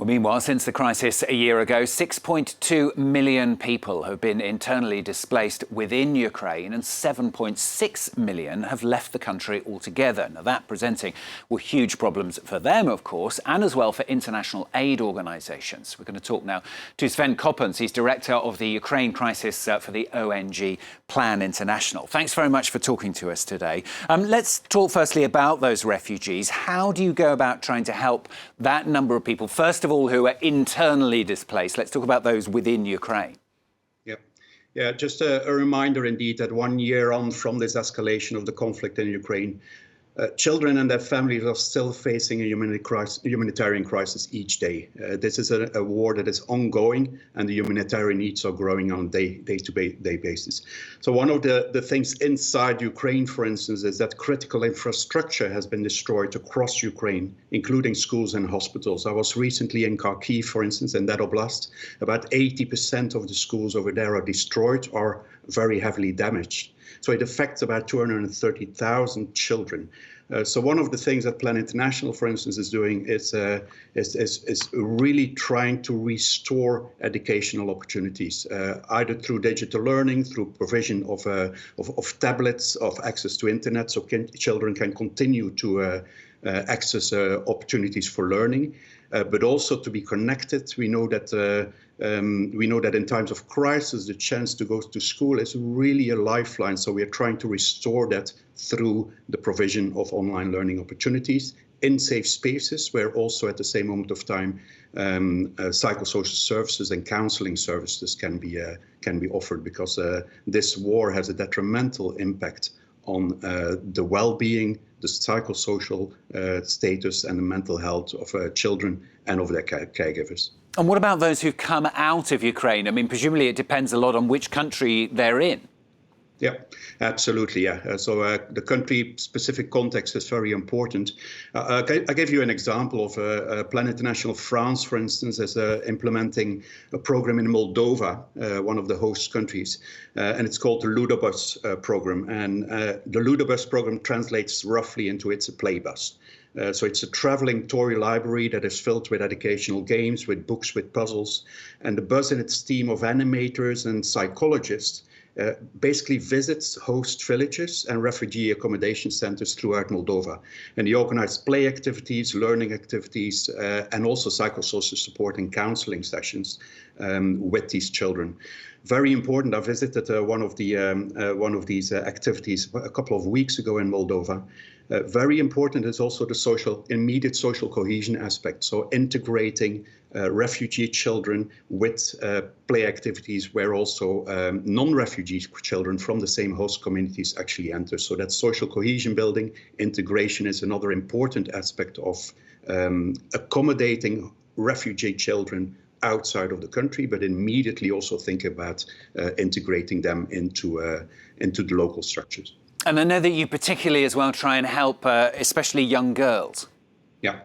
Well, meanwhile, since the crisis a year ago, 6.2 million people have been internally displaced within Ukraine and 7.6 million have left the country altogether. Now, that presenting huge problems for them, of course, and as well for international aid organisations. We're going to talk now to Sven Coppens. He's director of the Ukraine crisis for the ONG Plan International. Thanks very much for talking to us today. Let's talk firstly about those refugees. How do you go about trying to help that number of people? First of all, who are internally displaced. Let's talk about those within Ukraine. Yeah, just a reminder indeed that 1 year on from this escalation of the conflict in Ukraine, children and their families are still facing a humanitarian crisis each day. This is a war that is ongoing, and the humanitarian needs are growing on a day-to-day basis. So one of the things inside Ukraine, for instance, is that critical infrastructure has been destroyed across Ukraine, including schools and hospitals. I was recently in Kharkiv, for instance, in that oblast. About 80% of the schools over there are destroyed or very heavily damaged. So it affects about 230,000 children. So one of the things that Plan International, for instance, is doing is really trying to restore educational opportunities, either through digital learning, through provision of tablets, of access to internet, so children can continue to access opportunities for learning, but also to be connected. We know that in times of crisis, the chance to go to school is really a lifeline. So we are trying to restore that through the provision of online learning opportunities in safe spaces, where also at the same moment of time, psychosocial services and counseling services can be offered, because this war has a detrimental impact on the well-being, the psychosocial status and the mental health of children and of their caregivers. And what about those who've come out of Ukraine? I mean, presumably it depends a lot on which country they're in. Yeah, absolutely. Yeah. So the country-specific context is very important. I gave you an example of Plan International France, for instance, is implementing a program in Moldova, one of the host countries, and it's called the Ludobus program. And the Ludobus program translates roughly into it's a play bus. So it's a traveling toy library that is filled with educational games, with books, with puzzles. And the bus and its team of animators and psychologists basically visits host villages and refugee accommodation centers throughout Moldova. And they organize play activities, learning activities, and also psychosocial support and counseling sessions with these children. Very important. I visited one of these activities a couple of weeks ago in Moldova. Very important is also the immediate social cohesion aspect. So integrating refugee children with play activities where also non-refugee children from the same host communities actually enter. So that social cohesion building, integration is another important aspect of accommodating refugee children outside of the country, but immediately also think about integrating them into the local structures. And I know that you particularly as well try and help especially young girls. Yeah.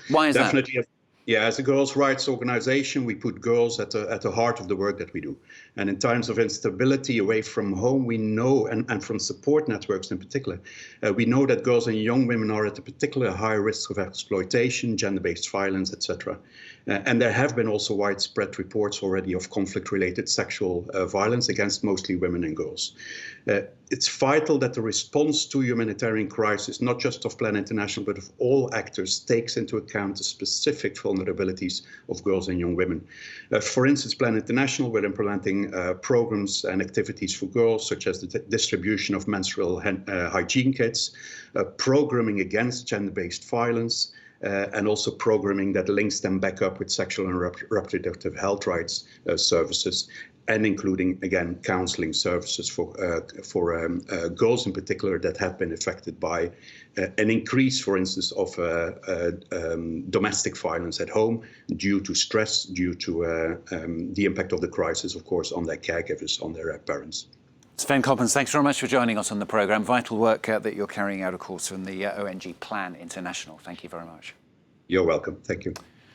Why is Definitely. that? Yeah, as a girls' rights organization, we put girls at the heart of the work that we do. And in times of instability away from home, we know, and from support networks in particular, we know that girls and young women are at a particular high risk of exploitation, gender-based violence, etc. And there have been also widespread reports already of conflict-related sexual violence against mostly women and girls. It's vital that the response to humanitarian crisis, not just of Plan International, but of all actors, takes into account the specific vulnerabilities of girls and young women. For instance, Plan International, we're implementing programs and activities for girls, such as the distribution of menstrual hygiene kits, programming against gender-based violence, and also programming that links them back up with sexual and reproductive health rights services, and including, again, counseling services for girls in particular that have been affected by an increase, for instance, of domestic violence at home due to stress, due to the impact of the crisis, of course, on their caregivers, on their parents. Sven Coppens, thanks very much for joining us on the programme. Vital work that you're carrying out, of course, from the ONG Plan International. Thank you very much. You're welcome. Thank you.